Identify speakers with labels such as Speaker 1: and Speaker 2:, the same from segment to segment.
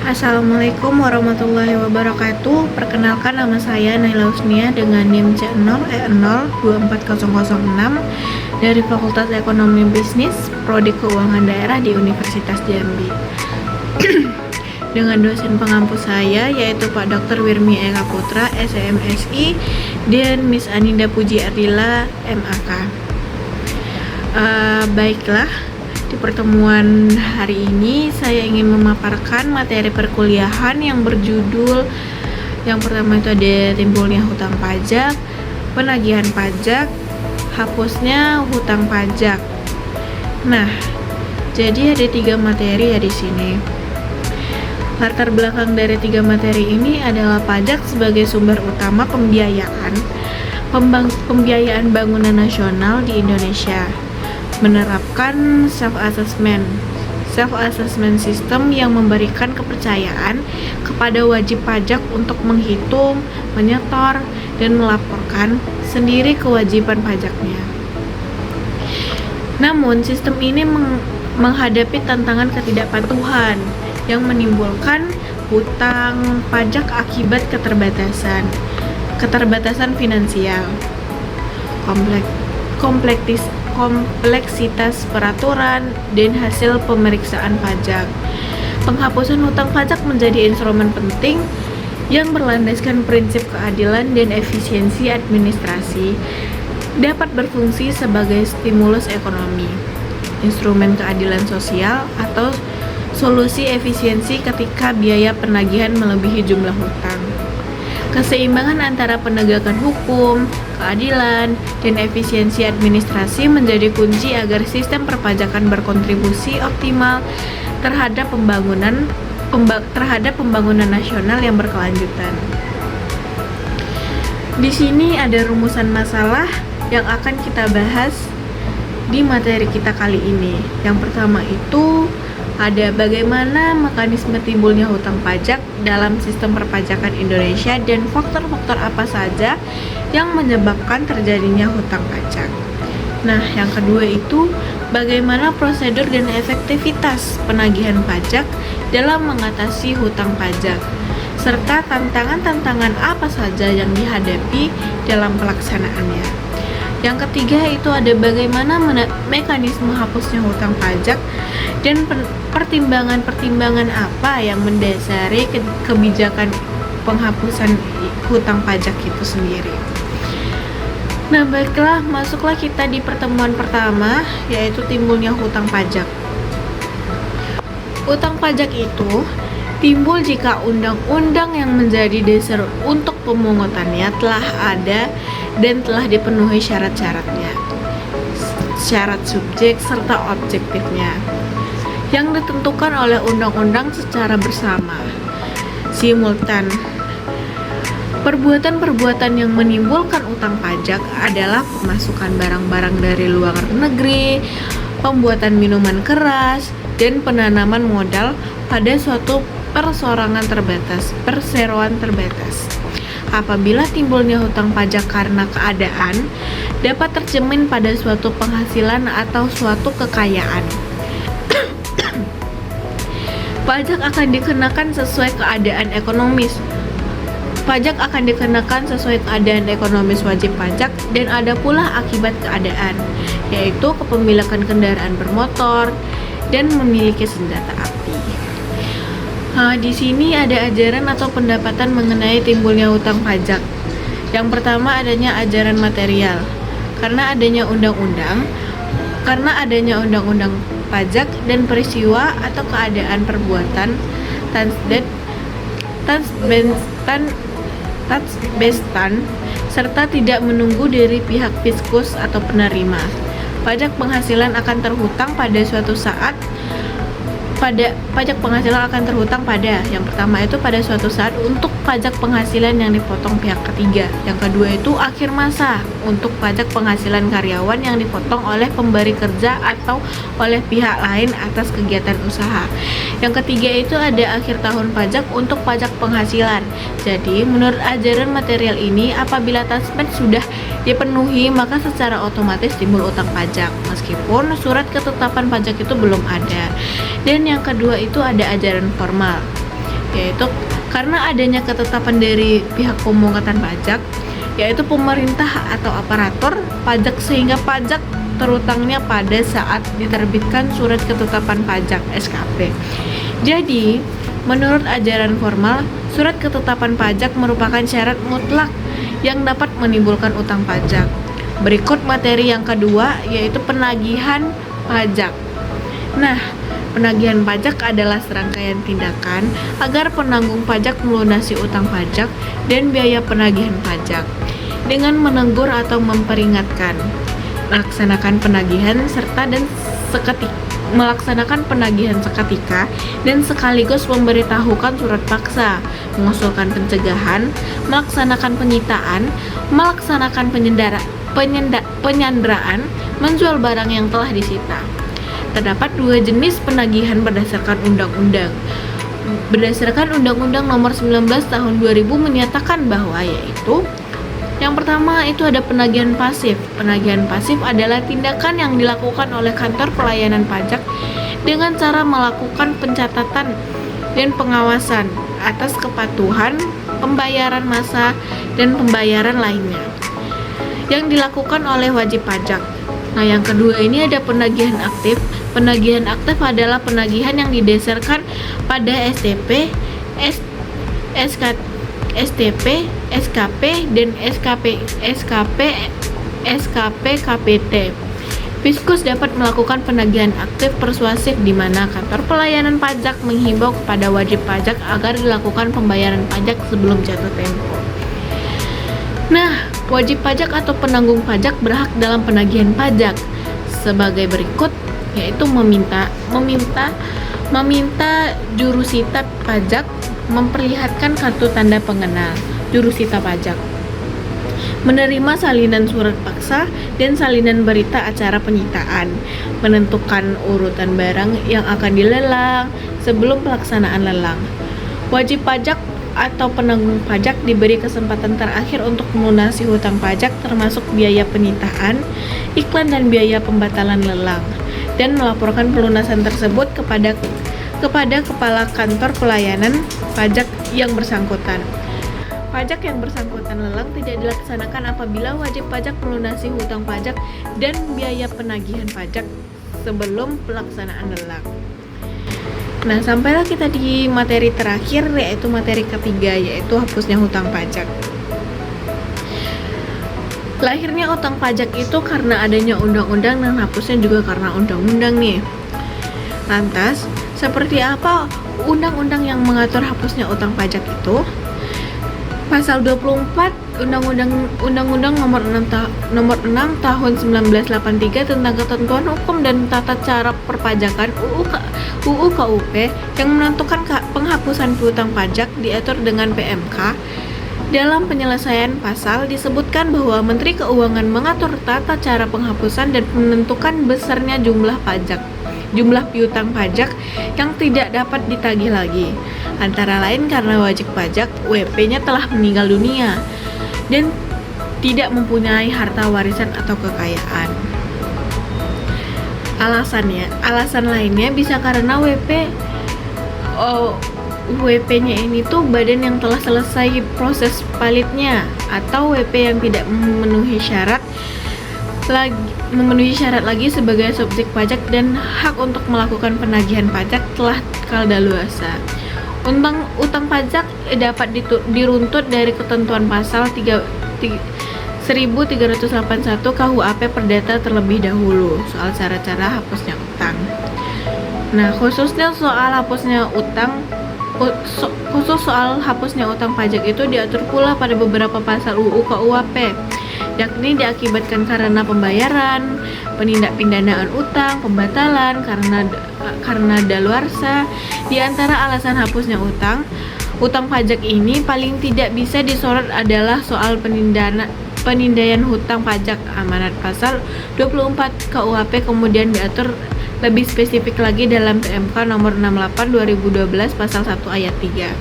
Speaker 1: Assalamualaikum warahmatullahi wabarakatuh. Perkenalkan, nama saya Naila Husnia dengan NIM C0E0240006 dari Fakultas Ekonomi Bisnis Prodi Keuangan Daerah di Universitas Jambi. Dengan dosen pengampu saya yaitu Pak Dr. Wirmi Eka Putra, SMSI, dan Miss Aninda Puji Ardila, MAK. Baiklah, di pertemuan hari ini saya ingin memaparkan materi perkuliahan yang berjudul, yang pertama itu ada timbulnya hutang pajak, penagihan pajak, hapusnya hutang pajak. Nah, jadi ada 3 materi ya di sini. Latar belakang dari 3 materi ini adalah pajak sebagai sumber utama pembiayaan bangunan nasional di Indonesia, menerapkan self-assessment system yang memberikan kepercayaan kepada wajib pajak untuk menghitung, menyetor, dan melaporkan sendiri kewajiban pajaknya. Namun, sistem ini menghadapi tantangan ketidakpatuhan yang menimbulkan hutang pajak akibat keterbatasan finansial, kompleksitas peraturan, dan hasil pemeriksaan pajak. Penghapusan hutang pajak menjadi instrumen penting yang berlandaskan prinsip keadilan dan efisiensi administrasi, dapat berfungsi sebagai stimulus ekonomi, instrumen keadilan sosial, atau solusi efisiensi ketika biaya penagihan melebihi jumlah hutang. Keseimbangan antara penegakan hukum, keadilan, dan efisiensi administrasi menjadi kunci agar sistem perpajakan berkontribusi optimal terhadap pembangunan nasional yang berkelanjutan. Di sini ada rumusan masalah yang akan kita bahas di materi kita kali ini. Yang pertama itu ada bagaimana mekanisme timbulnya hutang pajak dalam sistem perpajakan Indonesia dan faktor-faktor apa saja yang menyebabkan terjadinya hutang pajak. Nah, yang kedua itu bagaimana prosedur dan efektivitas penagihan pajak dalam mengatasi hutang pajak, serta tantangan-tantangan apa saja yang dihadapi dalam pelaksanaannya. Yang ketiga itu ada bagaimana mekanisme hapusnya hutang pajak dan pertimbangan-pertimbangan apa yang mendasari kebijakan penghapusan hutang pajak itu sendiri. Nah, baiklah, masuklah kita di pertemuan pertama, yaitu timbulnya hutang pajak. Hutang pajak itu timbul jika undang-undang yang menjadi dasar untuk pemungutannya telah ada dan telah dipenuhi syarat-syaratnya, syarat subjek serta objektifnya, yang ditentukan oleh undang-undang secara bersama, simultan. Perbuatan-perbuatan yang menimbulkan utang pajak adalah pemasukan barang-barang dari luar negeri, pembuatan minuman keras, dan penanaman modal pada suatu perseroan terbatas. Apabila timbulnya hutang pajak karena keadaan, dapat tercermin pada suatu penghasilan atau suatu kekayaan. Pajak akan dikenakan sesuai keadaan ekonomis. Wajib pajak, dan ada pula akibat keadaan, yaitu kepemilikan kendaraan bermotor dan memiliki senjata api. Di sini ada ajaran atau pendapatan mengenai timbulnya hutang pajak. Yang pertama, adanya ajaran material. Karena adanya undang-undang pajak dan peristiwa atau keadaan perbuatan Tatsbestan serta tidak menunggu dari pihak fiskus atau penerima. Pajak penghasilan akan terhutang pada yang pertama itu pada suatu saat untuk pajak penghasilan yang dipotong pihak ketiga. Yang kedua itu akhir masa untuk pajak penghasilan karyawan yang dipotong oleh pemberi kerja atau oleh pihak lain atas kegiatan usaha. Yang ketiga itu ada akhir tahun pajak untuk pajak penghasilan. Jadi menurut ajaran material ini, apabila taspen sudah dipenuhi maka secara otomatis timbul utang pajak meskipun surat ketetapan pajak itu belum ada. Dan yang kedua itu ada ajaran formal. yaitu karena adanya ketetapan dari pihak pemungutan pajak, yaitu pemerintah atau aparatur pajak, sehingga pajak terutangnya pada saat diterbitkan surat ketetapan pajak (SKP). Jadi, menurut ajaran formal, surat ketetapan pajak merupakan syarat mutlak yang dapat menimbulkan utang pajak. Berikut materi yang kedua, yaitu penagihan pajak. Nah, penagihan pajak adalah serangkaian tindakan agar penanggung pajak melunasi utang pajak dan biaya penagihan pajak dengan menegur atau memperingatkan, melaksanakan penagihan seketika dan sekaligus memberitahukan surat paksa, mengusulkan pencegahan, melaksanakan penyitaan, melaksanakan penyanderaan, menjual barang yang telah disita. Terdapat dua jenis penagihan berdasarkan undang-undang. Berdasarkan Undang-Undang Nomor 19 Tahun 2000 menyatakan bahwa yaitu yang pertama itu ada penagihan pasif. Penagihan pasif adalah tindakan yang dilakukan oleh kantor pelayanan pajak dengan cara melakukan pencatatan dan pengawasan atas kepatuhan, pembayaran massa, dan pembayaran lainnya yang dilakukan oleh wajib pajak. Nah, yang kedua ini ada penagihan aktif. Penagihan aktif adalah penagihan yang didasarkan pada STP, SKP, dan SKP KPT. Fiskus dapat melakukan penagihan aktif persuasif di mana kantor pelayanan pajak menghimbau kepada wajib pajak agar dilakukan pembayaran pajak sebelum jatuh tempo. Nah, wajib pajak atau penanggung pajak berhak dalam penagihan pajak sebagai berikut, yaitu meminta jurusita pajak memperlihatkan kartu tanda pengenal jurusita pajak, menerima salinan surat paksa dan salinan berita acara penyitaan, menentukan urutan barang yang akan dilelang sebelum pelaksanaan lelang. Wajib pajak atau penanggung pajak diberi kesempatan terakhir untuk melunasi hutang pajak termasuk biaya penyitaan, iklan, dan biaya pembatalan lelang, dan melaporkan pelunasan tersebut kepada kepala kantor pelayanan pajak yang bersangkutan. Pajak yang bersangkutan lelang tidak dilaksanakan apabila wajib pajak melunasi hutang pajak dan biaya penagihan pajak sebelum pelaksanaan lelang. Nah, sampailah kita di materi terakhir, yaitu materi ketiga, yaitu hapusnya hutang pajak. Lahirnya utang pajak itu karena adanya undang-undang dan hapusnya juga karena undang-undang nih. Lantas, seperti apa undang-undang yang mengatur hapusnya utang pajak itu? Pasal 24 Undang-Undang Nomor 6 Tahun 1983 tentang Ketentuan Hukum dan Tata Cara Perpajakan UU KUP yang menentukan penghapusan piutang pajak diatur dengan PMK. Dalam penyelesaian pasal disebutkan bahwa Menteri Keuangan mengatur tata cara penghapusan dan menentukan besarnya jumlah piutang pajak yang tidak dapat ditagih lagi, antara lain karena wajib pajak WP-nya telah meninggal dunia dan tidak mempunyai harta warisan atau kekayaan. Alasan lainnya bisa karena WP-nya ini tuh badan yang telah selesai proses validnya, atau WP yang tidak memenuhi syarat lagi sebagai subjek pajak dan hak untuk melakukan penagihan pajak telah kadaluarsa. Utang pajak dapat diruntut dari ketentuan pasal 1381 KUHP Perdata terlebih dahulu soal cara-cara hapusnya utang. Nah, khusus soal hapusnya utang pajak itu diatur pula pada beberapa pasal UU KUHP, yakni diakibatkan karena pembayaran, penindak pindanaan utang, pembatalan karena daluarsa. Di antara alasan hapusnya utang pajak ini paling tidak bisa disorot adalah soal penindaian hutang pajak amanat pasal 24 KUHP, kemudian diatur lebih spesifik lagi dalam PMK nomor 68 2012 pasal 1 ayat 3.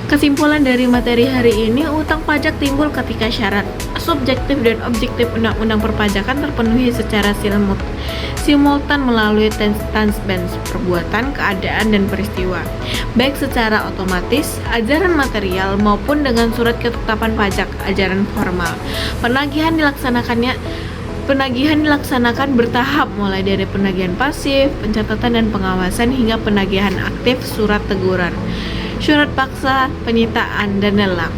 Speaker 1: Kesimpulan dari materi hari ini, utang pajak timbul ketika syarat subjektif dan objektif undang-undang perpajakan terpenuhi secara simultan melalui transbens perbuatan, keadaan, dan peristiwa, baik secara otomatis, ajaran material, maupun dengan surat ketetapan pajak, ajaran formal. Penagihan dilaksanakan bertahap mulai dari penagihan pasif, pencatatan dan pengawasan hingga penagihan aktif, surat teguran, surat paksa, penyitaan, dan lelang.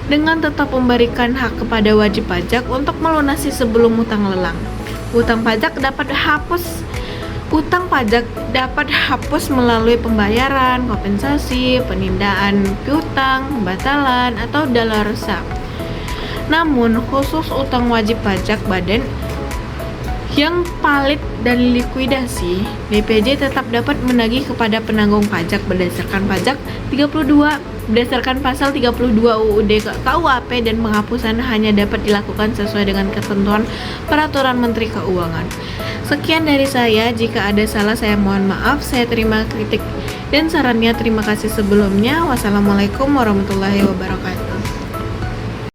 Speaker 1: Dengan tetap memberikan hak kepada wajib pajak untuk melunasi sebelum utang lelang. Utang pajak dapat hapus melalui pembayaran, kompensasi, penundaan piutang, pembatalan, atau dalarsa. Namun, khusus utang wajib pajak badan yang palit dan likuidasi, BPJ tetap dapat menagih kepada penanggung pajak berdasarkan pasal 32 UUD KUHP, dan penghapusan hanya dapat dilakukan sesuai dengan ketentuan peraturan Menteri Keuangan. Sekian dari saya, jika ada salah saya mohon maaf, saya terima kritik dan sarannya. Terima kasih sebelumnya. Wassalamualaikum warahmatullahi wabarakatuh.